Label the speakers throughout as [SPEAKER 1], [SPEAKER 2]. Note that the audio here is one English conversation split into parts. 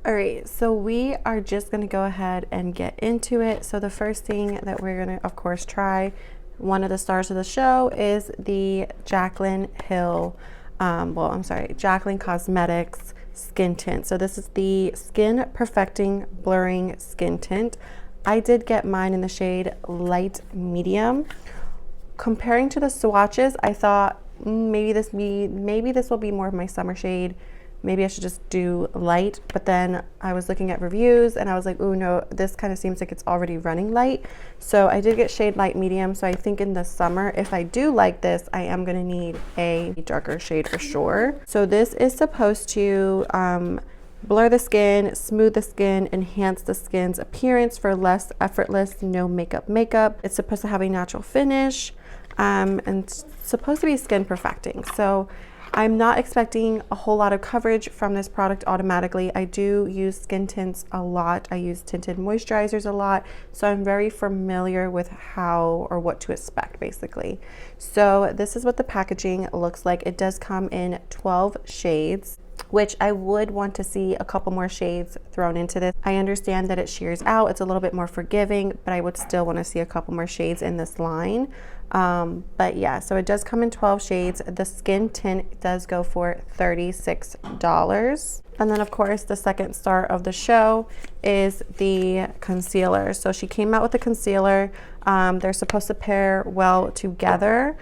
[SPEAKER 1] All right, so we are just gonna go ahead and get into it. So the first thing that we're gonna, of course, try, one of the stars of the show, is the Jaclyn Jaclyn Cosmetics Skin Tint. So this is the Skin Perfecting Blurring Skin Tint. I did get mine in the shade Light Medium. Comparing to the swatches, I thought maybe this will be more of my summer shade. Maybe I should just do light, but then I was looking at reviews and I was like, oh no, this kind of seems like it's already running light. So I did get shade Light Medium. So I think in the summer, if I do like this, I am gonna need a darker shade for sure. So this is supposed to blur the skin, smooth the skin, enhance the skin's appearance for less effortless, no makeup. It's supposed to have a natural finish and it's supposed to be skin perfecting. So I'm not expecting a whole lot of coverage from this product automatically. I do use skin tints a lot. I use tinted moisturizers a lot. So I'm very familiar with how or what to expect basically. So this is what the packaging looks like. It does come in 12 shades, which I would want to see a couple more shades thrown into this. I understand that it shears out. It's a little bit more forgiving, but I would still want to see a couple more shades in this line. But yeah, so it does come in 12 shades. The skin tint does go for $36. And then of course, the second star of the show is the concealer. So she came out with the concealer. They're supposed to pair well together,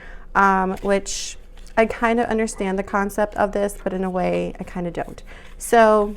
[SPEAKER 1] which I kind of understand the concept of this, but in a way I kind of don't. So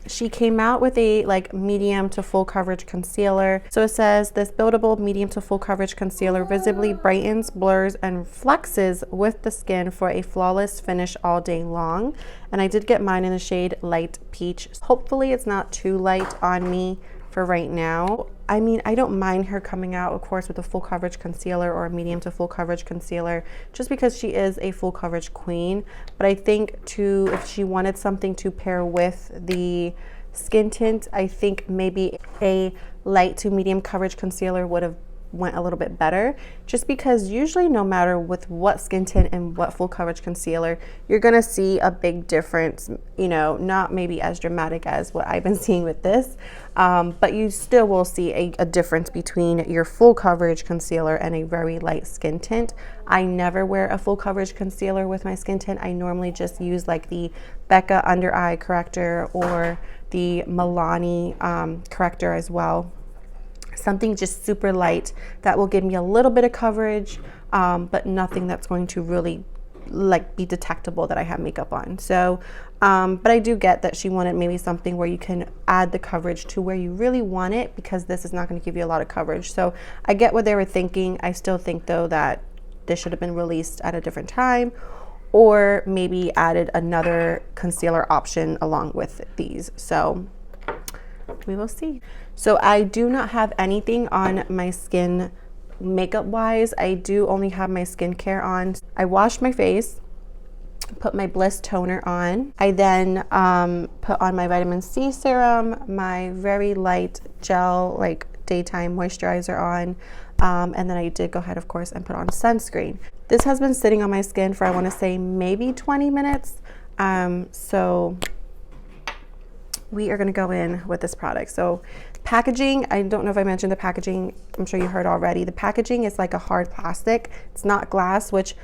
[SPEAKER 1] she came out with a medium to full coverage concealer. So it says this buildable medium to full coverage concealer visibly brightens, blurs, and flexes with the skin for a flawless finish all day long. And I did get mine in the shade Light Peach. Hopefully it's not too light on me for right now. I mean, I don't mind her coming out, of course, with a full coverage concealer or a medium to full coverage concealer, just because she is a full coverage queen. But I think if she wanted something to pair with the skin tint, I think maybe a light to medium coverage concealer would have went a little bit better, just because usually no matter with what skin tint and what full coverage concealer, you're gonna see a big difference, you know, not maybe as dramatic as what I've been seeing with this, but you still will see a difference between your full coverage concealer and a very light skin tint. I never wear a full coverage concealer with my skin tint. I normally just use like the Becca Under Eye Corrector or the Milani corrector as well. Something just super light that will give me a little bit of coverage, but nothing that's going to really be detectable that I have makeup on. So, but I do get that she wanted maybe something where you can add the coverage to where you really want it, because this is not going to give you a lot of coverage. So I get what they were thinking. I still think though that this should have been released at a different time, or maybe added another concealer option along with these. So we will see. So I do not have anything on my skin makeup wise. I do only have my skincare on. I washed my face, put my Bliss toner on. I then put on my vitamin C serum, my very light gel daytime moisturizer on, and then I did go ahead, of course, and put on sunscreen. This has been sitting on my skin for, I want to say, maybe 20 minutes. So we are going to go in with this product. So packaging, I don't know if I mentioned the packaging. I'm sure you heard already. The packaging is like a hard plastic. It's not glass, which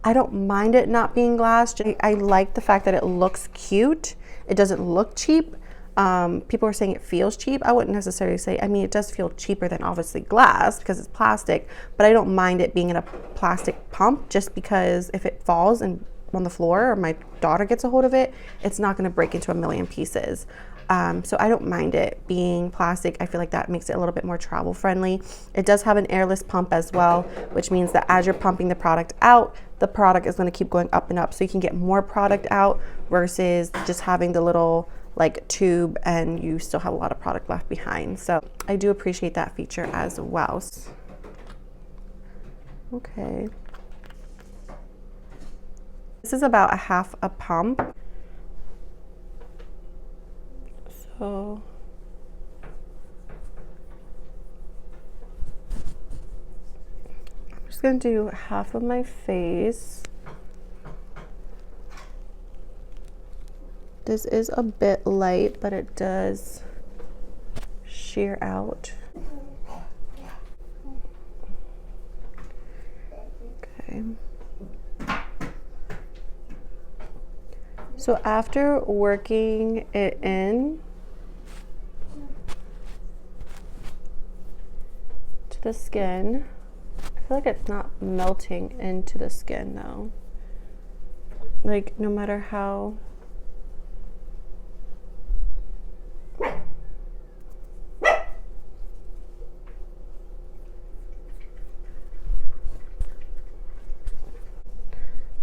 [SPEAKER 1] I don't mind it not being glass. I like the fact that it looks cute. It doesn't look cheap. People are saying it feels cheap. I wouldn't necessarily say, I mean, it does feel cheaper than obviously glass because it's plastic, but I don't mind it being in a plastic pump, just because if it falls and on the floor or my daughter gets a hold of it, it's not going to break into a million pieces. So I don't mind it being plastic. I feel like that makes it a little bit more travel friendly. It does have an airless pump as well, which means that as you're pumping the product out, the product is going to keep going up and up, so you can get more product out versus just having the little tube and you still have a lot of product left behind. So I do appreciate that feature as well. Okay. This is about a half a pump. So I'm just gonna do half of my face. This is a bit light, but it does sheer out. Okay. So after working it in to the skin, I feel like it's not melting into the skin though. Like no matter how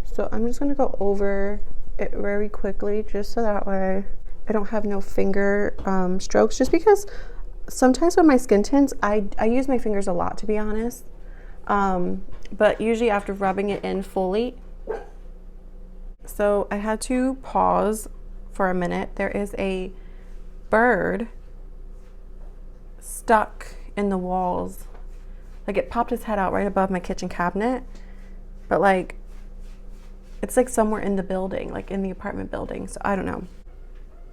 [SPEAKER 1] so I'm just gonna go over it very quickly just so that way I don't have no finger strokes, just because sometimes with my skin tints I use my fingers a lot, to be honest, but usually after rubbing it in fully. So I had to pause for a minute. There is a bird stuck in the walls, like it popped its head out right above my kitchen cabinet, but like it's like somewhere in the building, like in the apartment building. So I don't know.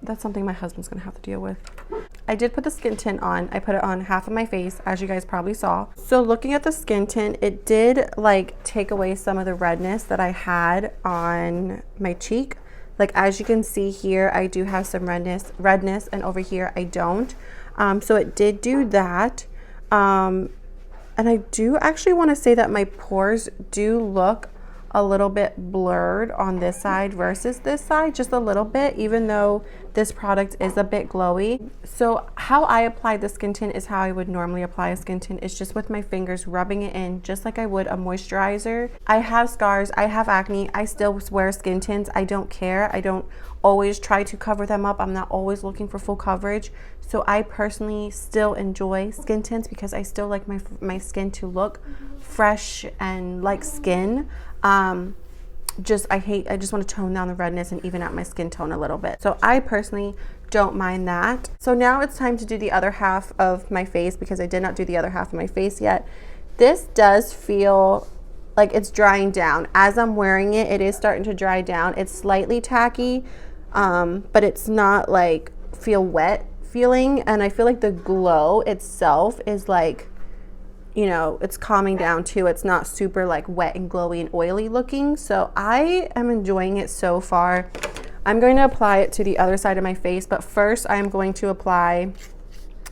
[SPEAKER 1] That's something my husband's gonna have to deal with. I did put the skin tint on. I put it on half of my face, as you guys probably saw. So looking at the skin tint, it did like take away some of the redness that I had on my cheek. Like as you can see here, I do have some redness, and over here I don't. So it did do that. And I do actually want to say that my pores do look a little bit blurred on this side versus this side, just a little bit, even though this product is a bit glowy. So how I apply the skin tint is how I would normally apply a skin tint. It's just with my fingers, rubbing it in just like I would a moisturizer. I have scars, I have acne, I still wear skin tints. I don't care. I don't always try to cover them up. I'm not always looking for full coverage. So I personally still enjoy skin tints because I still like my skin to look fresh and like skin. I just want to tone down the redness and even out my skin tone a little bit. So I personally don't mind that. So now it's time to do the other half of my face, because I did not do the other half of my face yet. This does feel like it's drying down. As I'm wearing it, it is starting to dry down. It's slightly tacky, but it's not like feel wet feeling. And I feel like the glow itself is like, you know, it's calming down too. It's not super like wet and glowy and oily looking. So I am enjoying it so far. I'm going to apply it to the other side of my face, but first I'm going to apply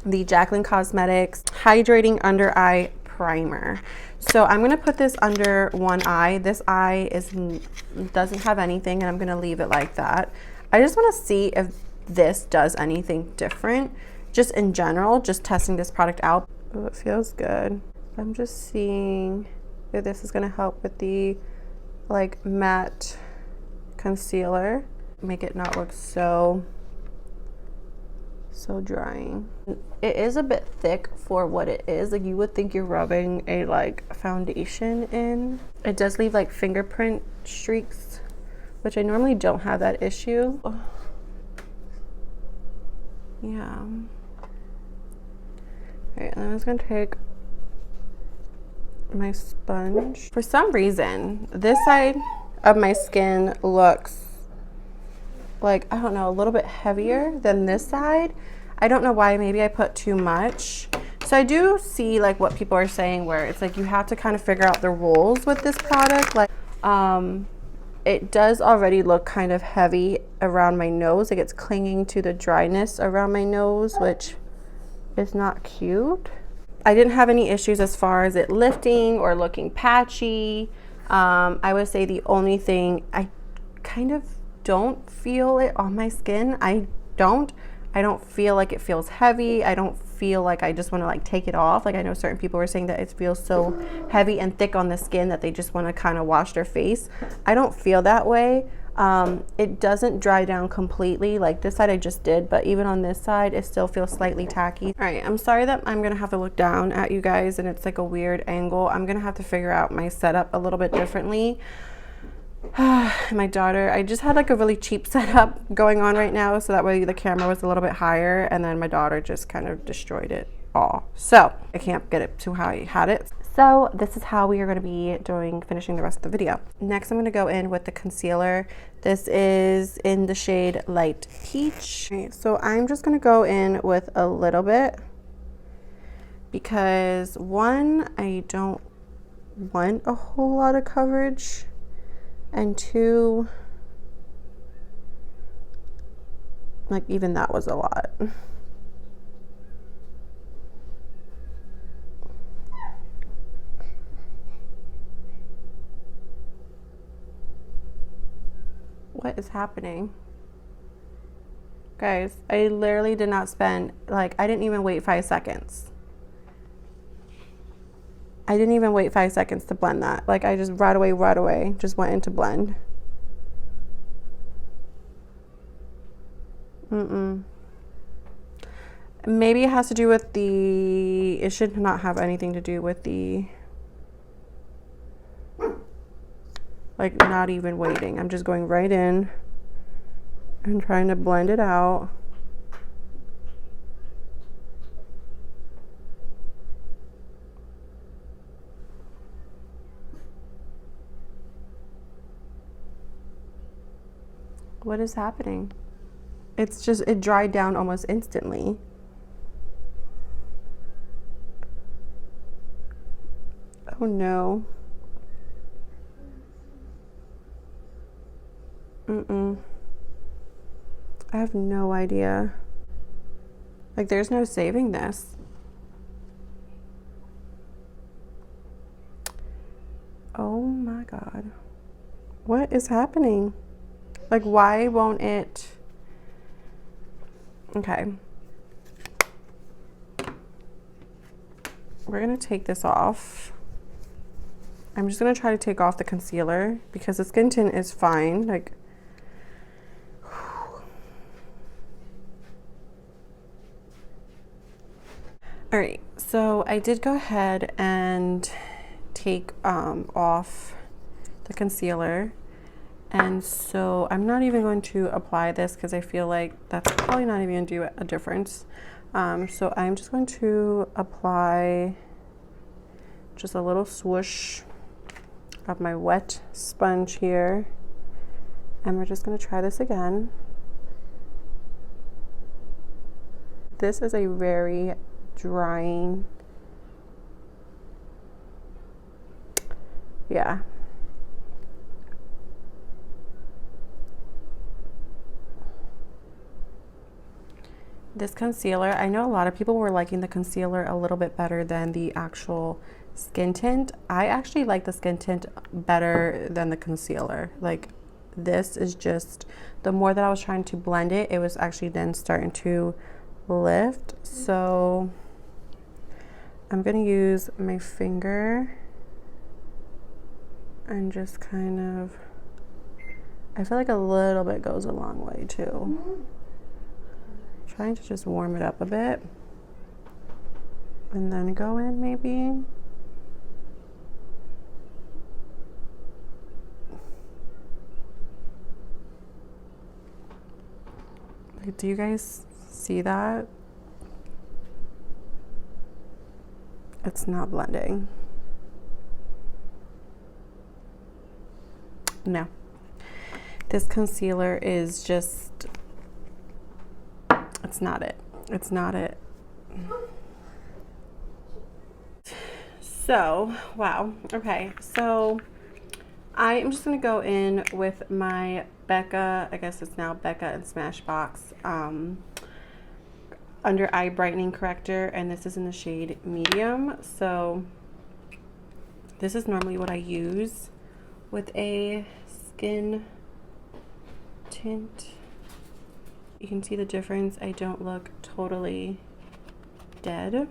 [SPEAKER 1] the Jaclyn Cosmetics Hydrating Under Eye Primer. So I'm going to put this under one eye. This eye doesn't have anything, and I'm going to leave it like that. I just want to see if this does anything different, just in general, just testing this product out. Oh, it feels good. I'm just seeing if this is going to help with the like matte concealer, make it not look so drying. It is a bit thick for what it is. Like you would think you're rubbing a like foundation in. It does leave like fingerprint streaks, which I normally don't have that issue. Yeah. Alright, and I'm just gonna take my sponge. For some reason, this side of my skin looks like, I don't know, a little bit heavier than this side. I don't know why. Maybe I put too much. So I do see like what people are saying, where it's like you have to kind of figure out the rules with this product. Like it does already look kind of heavy around my nose. Like it's clinging to the dryness around my nose, which is not cute. I didn't have any issues as far as it lifting or looking patchy. I would say the only thing, I kind of don't feel it on my skin. I don't feel like it feels heavy. I don't feel like I just want to like take it off. Like I know certain people were saying that it feels so heavy and thick on the skin that they just want to kind of wash their face. I don't feel that way. It doesn't dry down completely. Like this side I just did, but even on this side it still feels slightly tacky. All right, I'm sorry that I'm gonna have to look down at you guys and it's like a weird angle. I'm gonna have to figure out my setup a little bit differently. My daughter, I just had like a really cheap setup going on right now, so that way the camera was a little bit higher, and then my daughter just kind of destroyed it all. So I can't get it to how I had it So this is how we are going to be finishing the rest of the video. Next, I'm going to go in with the concealer. This is in the shade Light Peach. Okay, so I'm just going to go in with a little bit because one, I don't want a whole lot of coverage, and two, like even that was a lot. What is happening? Guys, I literally did not spend, like, I didn't even wait 5 seconds. I didn't even wait 5 seconds to blend that. Like, I just right away, just went into blend. Maybe it has to do with it should not have anything to do with like not even waiting. I'm just going right in and trying to blend it out. What is happening? It's just, it dried down almost instantly. Oh no. I have no idea. Like, there's no saving this. Oh my God. What is happening? Like, why won't it? Okay. We're gonna take this off. I'm just gonna try to take off the concealer because the skin tint is fine. Like, all right, so I did go ahead and take off the concealer, and so I'm not even going to apply this because I feel like that's probably not even gonna do a difference. So I'm just going to apply just a little swoosh of my wet sponge here, and we're just going to try this again. This is a very drying, yeah. This concealer, I know a lot of people were liking the concealer a little bit better than the actual skin tint. I actually like the skin tint better than the concealer. Like, this is just, the more that I was trying to blend it, it was actually then starting to lift. So I'm gonna use my finger and just kind of, I feel like a little bit goes a long way too. Trying to just warm it up a bit and then go in maybe. Like, do you guys see that? It's not blending. No. This concealer is just, it's not it. It's not it. So, wow. Okay, so I am just gonna go in with my Becca, I guess it's now Becca and Smashbox under Eye Brightening Corrector, and this is in the shade Medium. So this is normally what I use with a skin tint. You can see the difference. I don't look totally dead.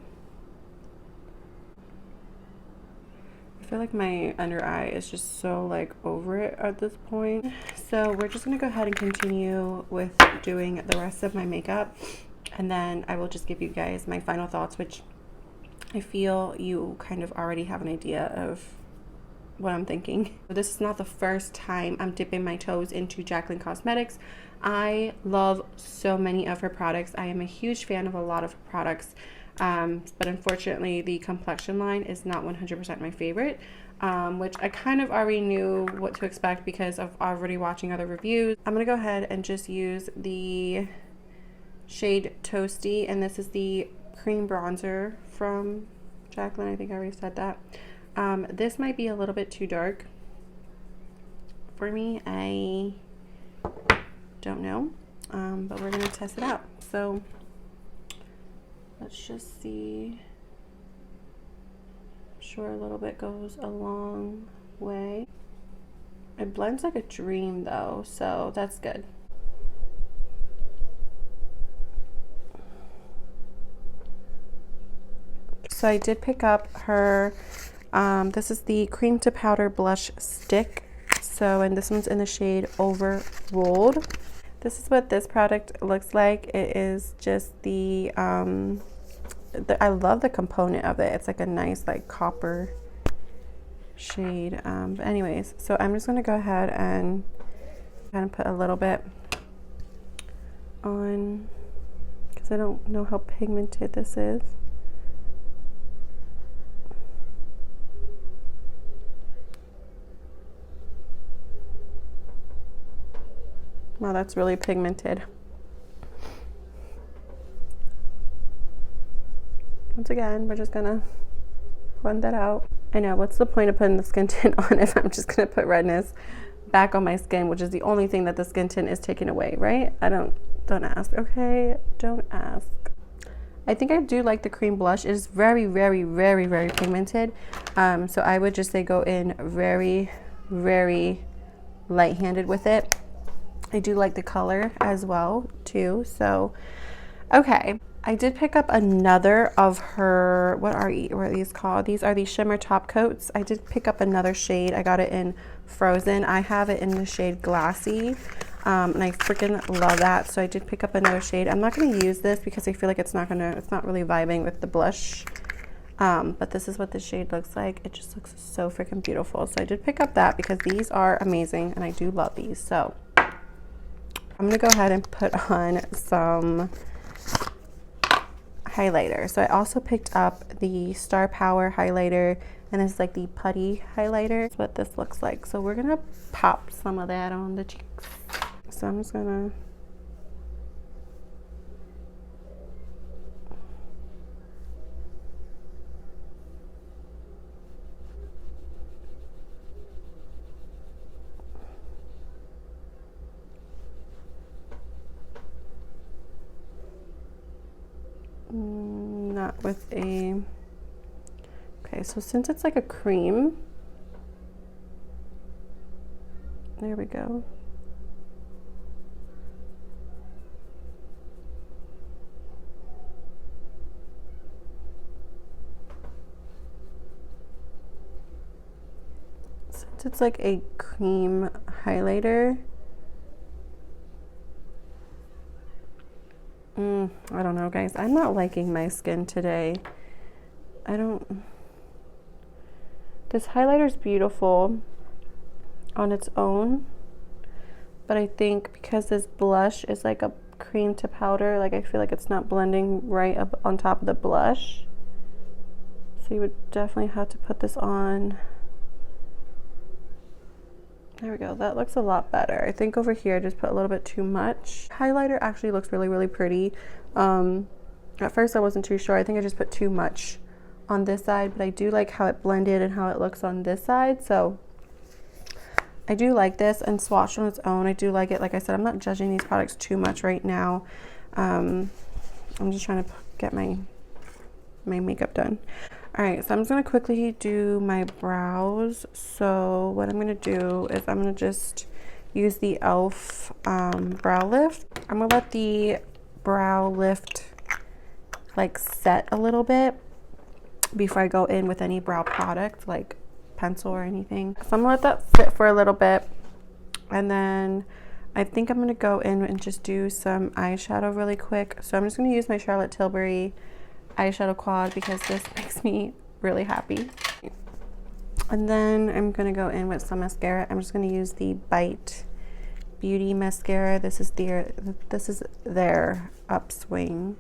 [SPEAKER 1] I feel like my under eye is just so like over it at this point. So we're just gonna go ahead and continue with doing the rest of my makeup, and then I will just give you guys my final thoughts, which I feel you kind of already have an idea of what I'm thinking. This is not the first time I'm dipping my toes into Jaclyn Cosmetics. I love so many of her products. I am a huge fan of a lot of her products. But unfortunately the complexion line is not 100% my favorite, which I kind of already knew what to expect because of already watching other reviews. I'm gonna go ahead and just use the shade Toasty, and this is the cream bronzer from Jaclyn. I think I already said that. This might be a little bit too dark for me. I don't know, but we're gonna test it out. So let's just see. I'm sure a little bit goes a long way. It blends like a dream though, so that's good. So I did pick up her, this is the cream to powder blush stick. So, and this one's in the shade Overrolled. This is what this product looks like. It is just I love the component of it. It's like a nice like copper shade. But anyways, so I'm just gonna go ahead and kind of put a little bit on, because I don't know how pigmented this is. Wow, that's really pigmented. Once again, we're just gonna blend that out. I know, what's the point of putting the skin tint on if I'm just gonna put redness back on my skin, which is the only thing that the skin tint is taking away, right? Don't ask, okay? Don't ask. I think I do like the cream blush. It is very, very, very, very pigmented. So I would just say go in very, very light-handed with it. I do like the color as well too. So okay, I did pick up another of her, what are these called? These are the Shimmer Top Coats. I did pick up another shade. I got it in Frozen. I have it in the shade Glassy, and I freaking love that. So I did pick up another shade. I'm not going to use this because I feel like it's not really vibing with the blush. But this is what the shade looks like. It just looks so freaking beautiful. So I did pick up that because these are amazing and I do love these. So I'm gonna go ahead and put on some highlighter. So I also picked up the Star Power highlighter, and it's like the putty highlighter. That's what this looks like. So we're gonna pop some of that on the cheeks. So I'm just gonna not with a, okay, so since it's like a cream, there we go. Since it's like a cream highlighter, I don't know, guys. I'm not liking my skin today. This highlighter is beautiful on its own, but I think because this blush is like a cream to powder, like I feel like it's not blending right up on top of the blush. So you would definitely have to put this on. There we go. That looks a lot better. I think over here I just put a little bit too much. Highlighter actually looks really, really pretty. At first I wasn't too sure. I think I just put too much on this side, but I do like how it blended and how it looks on this side. So I do like this, and swatched on its own, I do like it. Like I said, I'm not judging these products too much right now. I'm just trying to get my makeup done. All right, so I'm just gonna quickly do my brows. So what I'm gonna do is I'm gonna just use the e.l.f. brow lift. I'm gonna let the brow lift like set a little bit before I go in with any brow product like pencil or anything. So I'm gonna let that sit for a little bit, and then I think I'm gonna go in and just do some eyeshadow really quick. So I'm just gonna use my Charlotte Tilbury eyeshadow quad because this makes me really happy. And then I'm gonna go in with some mascara. I'm just gonna use the Bite Beauty mascara. This is their Upswing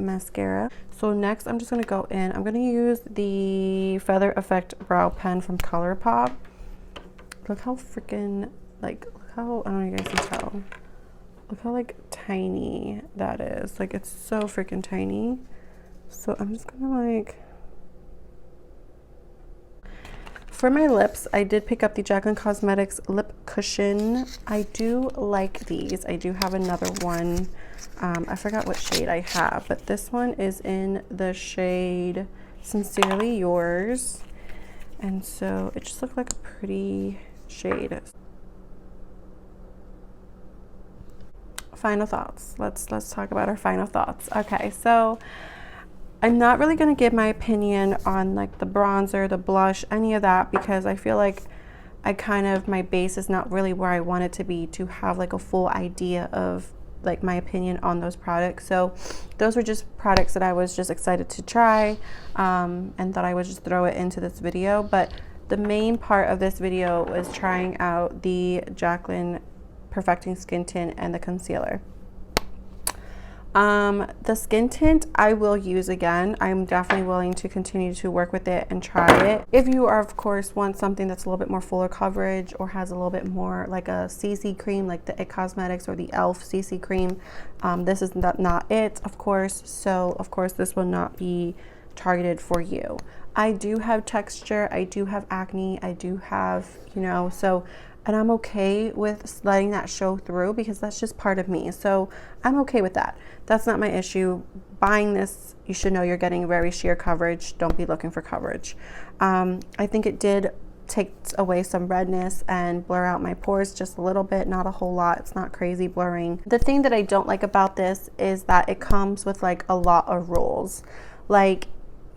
[SPEAKER 1] mascara. So next I'm just going to go in. I'm going to use the Feather Effect Brow Pen from ColourPop. Look how freaking, like, look how, I don't know if you guys can tell. Look how, like, tiny that is. Like, it's so freaking tiny. So I'm just going to, like... For my lips, I did pick up the Jaclyn Cosmetics Lip Cushion. I do like these. I do have another one. I forgot what shade I have, but this one is in the shade Sincerely Yours. And so it just looked like a pretty shade. Final thoughts. Let's talk about our final thoughts. Okay, so I'm not really going to give my opinion on like the bronzer, the blush, any of that, because I feel like my base is not really where I want it to be to have like a full idea of like my opinion on those products. So those were just products that I was just excited to try and thought I would just throw it into this video. But the main part of this video was trying out the Jaclyn Perfecting Skin Tint and the concealer. The skin tint I will use again. I'm definitely willing to continue to work with it and try it. If you are, of course, want something that's a little bit more fuller coverage or has a little bit more like a CC cream, like the It Cosmetics or the e.l.f. CC cream, this is not it, of course. So, of course, this will not be targeted for you. I do have texture, I do have acne, I do have, you know, so... And I'm okay with letting that show through because that's just part of me. So I'm okay with that. That's not my issue. Buying this, you should know you're getting very sheer coverage. Don't be looking for coverage. I think it did take away some redness and blur out my pores just a little bit, not a whole lot. It's not crazy blurring. The thing that I don't like about this is that it comes with like a lot of rules. Like,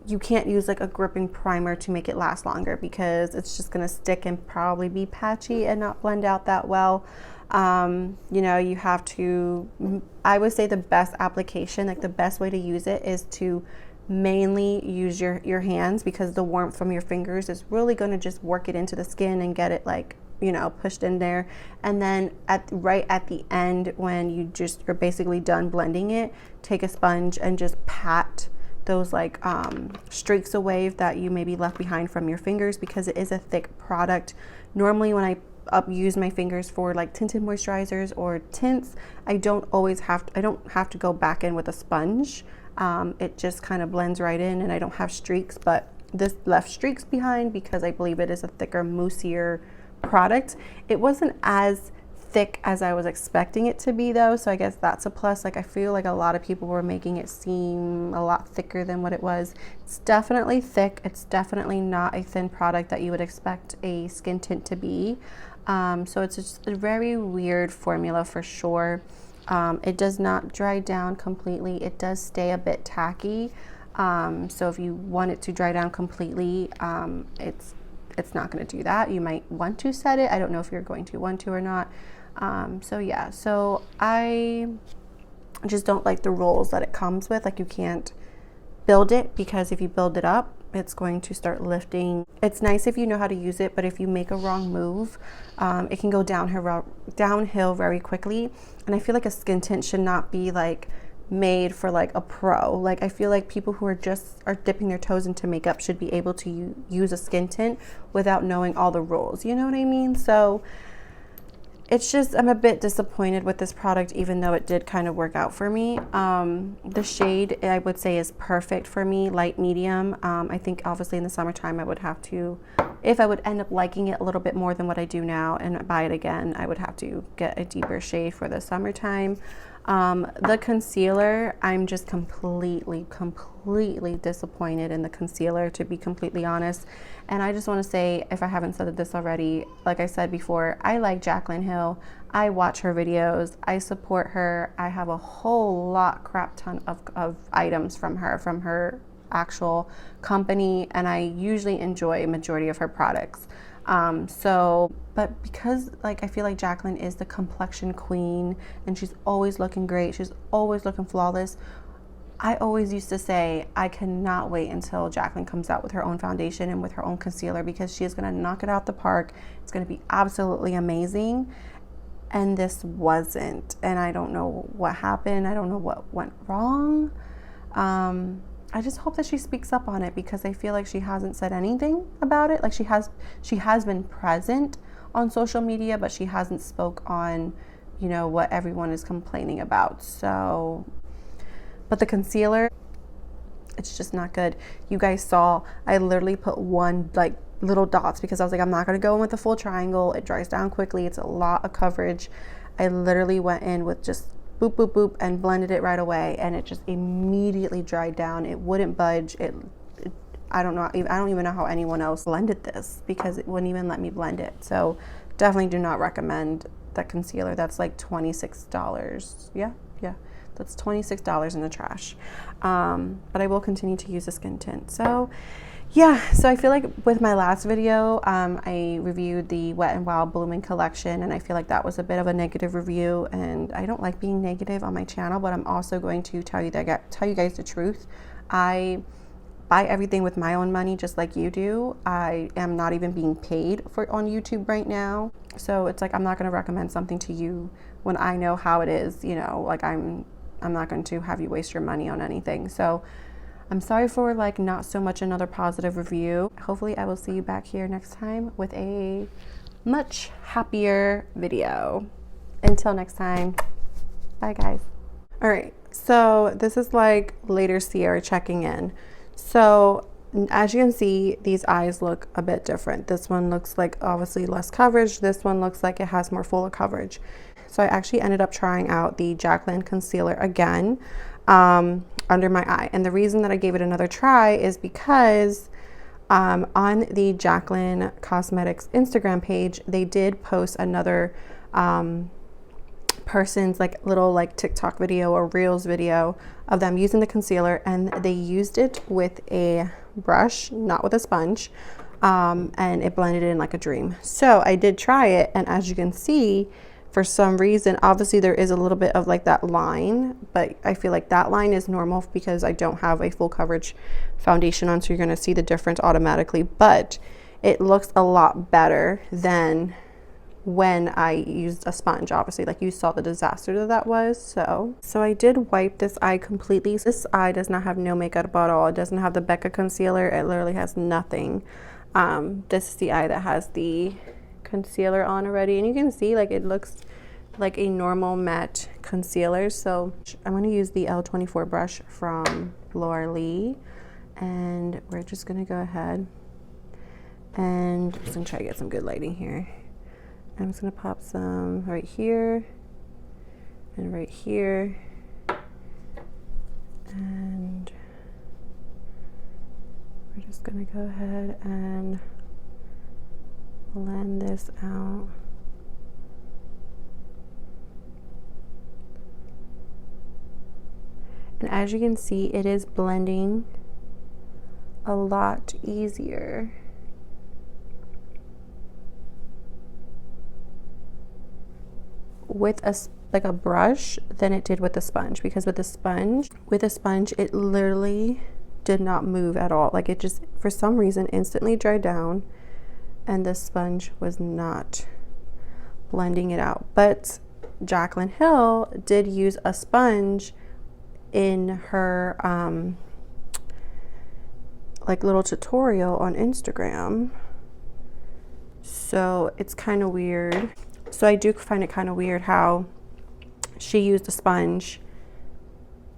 [SPEAKER 1] you can't use like a gripping primer to make it last longer because it's just gonna stick and probably be patchy and not blend out that well. You know, you have to, I would say the best application, like the best way to use it is to mainly use your hands, because the warmth from your fingers is really gonna just work it into the skin and get it like, you know, pushed in there. And then right at the end, when you're basically done blending it, take a sponge and just pat those like streaks away that you maybe left behind from your fingers, because it is a thick product. Normally when I use my fingers for like tinted moisturizers or tints, I don't have to go back in with a sponge. It just kind of blends right in and I don't have streaks, but this left streaks behind because I believe it is a thicker, moussier product. It wasn't as thick as I was expecting it to be though, so I guess that's a plus. Like, I feel like a lot of people were making it seem a lot thicker than what it was. It's definitely thick. It's definitely not a thin product that you would expect a skin tint to be. So it's just a very weird formula for sure. It does not dry down completely. It does stay a bit tacky. So if you want it to dry down completely, it's not going to do that. You might want to set it. I don't know if you're going to want to or not. So yeah, so I just don't like the rolls that it comes with. Like, you can't build it, because if you build it up, it's going to start lifting. It's nice if you know how to use it, but if you make a wrong move, it can go downhill very quickly. And I feel like a skin tint should not be like made for like a pro. Like, I feel like people who are dipping their toes into makeup should be able to use a skin tint without knowing all the rules. You know what I mean? So it's just, I'm a bit disappointed with this product, even though it did kind of work out for me. The shade, I would say, is perfect for me, light medium. I think obviously in the summertime I would have to, if I would end up liking it a little bit more than what I do now and buy it again, I would have to get a deeper shade for the summertime. The concealer, I'm just completely disappointed in the concealer, to be completely honest. And I just want to say, if I haven't said this already, like I said before, I like Jaclyn Hill. I watch her videos. I support her. I have a whole crap ton of items from her actual company, and I usually enjoy a majority of her products. But because like I feel like Jaclyn is the complexion queen and she's always looking great, she's always looking flawless, I always used to say I cannot wait until Jaclyn comes out with her own foundation and with her own concealer, because she is going to knock it out the park. It's going to be absolutely amazing. And this wasn't, and I don't know what happened. I don't know what went wrong. I just hope that she speaks up on it, because I feel like she hasn't said anything about it. Like she has been present on social media, but she hasn't spoke on, you know, what everyone is complaining about. So, but the concealer, it's just not good. You guys saw I literally put one like little dots because I was like, I'm not going to go in with the full triangle. It dries down quickly. It's a lot of coverage. I literally went in with just boop, boop, boop, and blended it right away, and it just immediately dried down. It wouldn't budge. I don't know. I don't even know how anyone else blended this, because it wouldn't even let me blend it. So definitely do not recommend that concealer. That's like $26. Yeah. That's $26 in the trash. But I will continue to use the skin tint. So yeah, so I feel like with my last video, I reviewed the Wet n Wild Blooming collection, and I feel like that was a bit of a negative review, and I don't like being negative on my channel, but I'm also going to tell you guys the truth. I buy everything with my own money, just like you do. I am not even being paid for on YouTube right now. So it's like, I'm not going to recommend something to you when I know how it is, you know, like I'm not going to have you waste your money on anything. So I'm sorry for like not so much another positive review. Hopefully I will see you back here next time with a much happier video. Until next time, bye guys. All right, so this is like later Sierra checking in. So as you can see, these eyes look a bit different. This one looks like obviously less coverage. This one looks like it has more fuller coverage. So I actually ended up trying out the Jaclyn concealer again under my eye. And the reason that I gave it another try is because on the Jaclyn Cosmetics Instagram page, they did post another person's like little like TikTok video or Reels video of them using the concealer, and they used it with a brush, not with a sponge, and it blended in like a dream. So I did try it, and as you can see, for some reason, obviously there is a little bit of like that line, but I feel like that line is normal because I don't have a full coverage foundation on, so you're gonna see the difference automatically, but it looks a lot better than when I used a sponge. Obviously, like you saw the disaster that was. So I did wipe this eye completely. This eye does not have no makeup at all. It doesn't have the Becca concealer. It literally has nothing. This is the eye that has the concealer on already, and you can see like it looks like a normal matte concealer. So I'm going to use the L24 brush from Laura Lee, and we're just going to go ahead and just going to try to get some good lighting here. I'm just going to pop some right here and right here, and we're just going to go ahead and blend this out. And as you can see, it is blending a lot easier. With a brush than it did with the sponge, because with a sponge it literally did not move at all. Like it just for some reason instantly dried down, and the sponge was not blending it out. But Jaclyn Hill did use a sponge in her like little tutorial on Instagram, so it's kind of weird. So I do find it kind of weird how she used a sponge.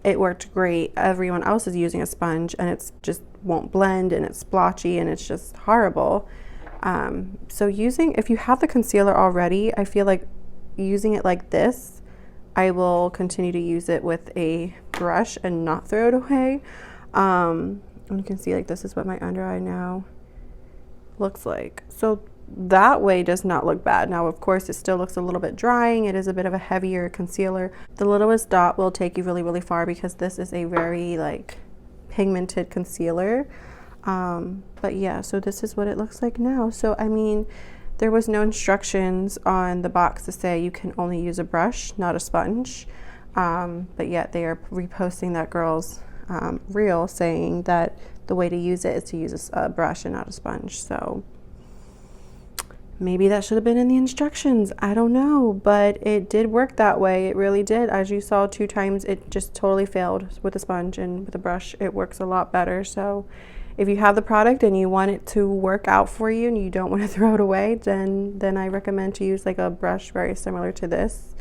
[SPEAKER 1] It worked great. Everyone else is using a sponge and it's just won't blend, and it's splotchy, and it's just horrible. So if you have the concealer already, I feel like using it like this, I will continue to use it with a brush and not throw it away. And you can see like this is what my under eye now looks like. So that way does not look bad. Now of course it still looks a little bit drying. It is a bit of a heavier concealer. The littlest dot will take you really, really far, because this is a very like pigmented concealer. But yeah, so this is what it looks like now. So I mean, there was no instructions on the box to say you can only use a brush, not a sponge, but yet they are reposting that girl's reel saying that the way to use it is to use a brush and not a sponge. So Maybe that should have been in the instructions. I don't know, but it did work that way. It really did. As you saw 2 times, it just totally failed with a sponge, and with a brush, it works a lot better. So if you have the product and you want it to work out for you and you don't want to throw it away, then I recommend to use like a brush very similar to this,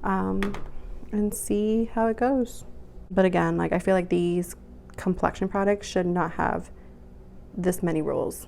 [SPEAKER 1] and see how it goes. But again, like I feel like these complexion products should not have this many rules.